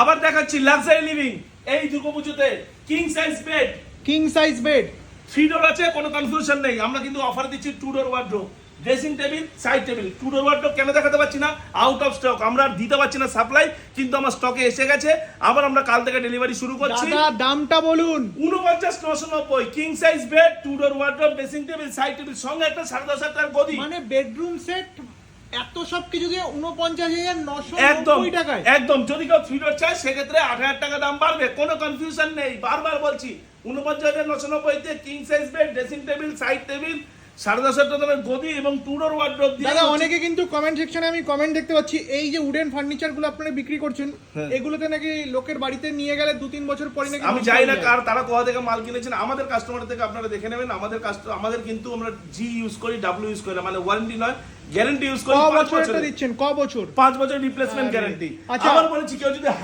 আবার দেখাচ্ছি luxury living এই দুর্গাপুজোতে কিং সাইজ বেড 3 ডোর আছে, কোনো কনফিউশন নেই। আমরা কিন্তু অফার দিচ্ছি 2 door wardrobe, dressing table, side table. 2 door wardrobe কেন দেখাতে পাচ্ছি না, আউট অফ স্টক, আমরা আর দিতে পারছি না সাপ্লাই, কিন্তু আমার স্টকে এসে গেছে। আবার আমরা কাল থেকে ডেলিভারি শুরু করছি। দাদা দামটা বলুন। 49,990 king size bed, 2 door wardrobe, dressing table, side table, সঙ্গে একটা 10,500 টাকার গদি। মানে বেডরুম সেট এত সব কিছু দিয়ে একদম 49,990 টাকায়। একদম। যদি কেউ 3 ডোর চায় সেক্ষেত্রে 8,000 টাকা দাম বাড়বে, কোনো কনফিউশন নেই। বারবার বলছি 49,990 তে king size bed, dressing table, side table, 10,500 টাকা দামের গদি এবং 2 ডোর ওয়ার্ড্রোব দিয়ে। দাদা অনেকে কিন্তু কমেন্ট সেকশনে আমি কমেন্ট দেখতে পাচ্ছি, এই যে উডেন ফার্নিচার গুলো আপনারা বিক্রি করছেন, এগুলোতে নাকি লোকের বাড়িতে নিয়ে গেলে 2-3 বছর পরে নাকি আমি জানি না কার তারা কোথা থেকে মাল কিনেছেন। আমাদের কাস্টমার থেকে আপনারা দেখে নেবেন। আমাদের কিন্তু আমরা জি ইউজ করি, ডাব্লিউ ইউজ করি না, মানে ওয়ারেন্টি নয়, গ্যারান্টি ইউজ করি। 5 5 বছর বছর দিচ্ছেন, ক বছর? 5 বছর রিপ্লেসমেন্ট গ্যারান্টি। আচ্ছা। আবার বলেছি কেউ যদি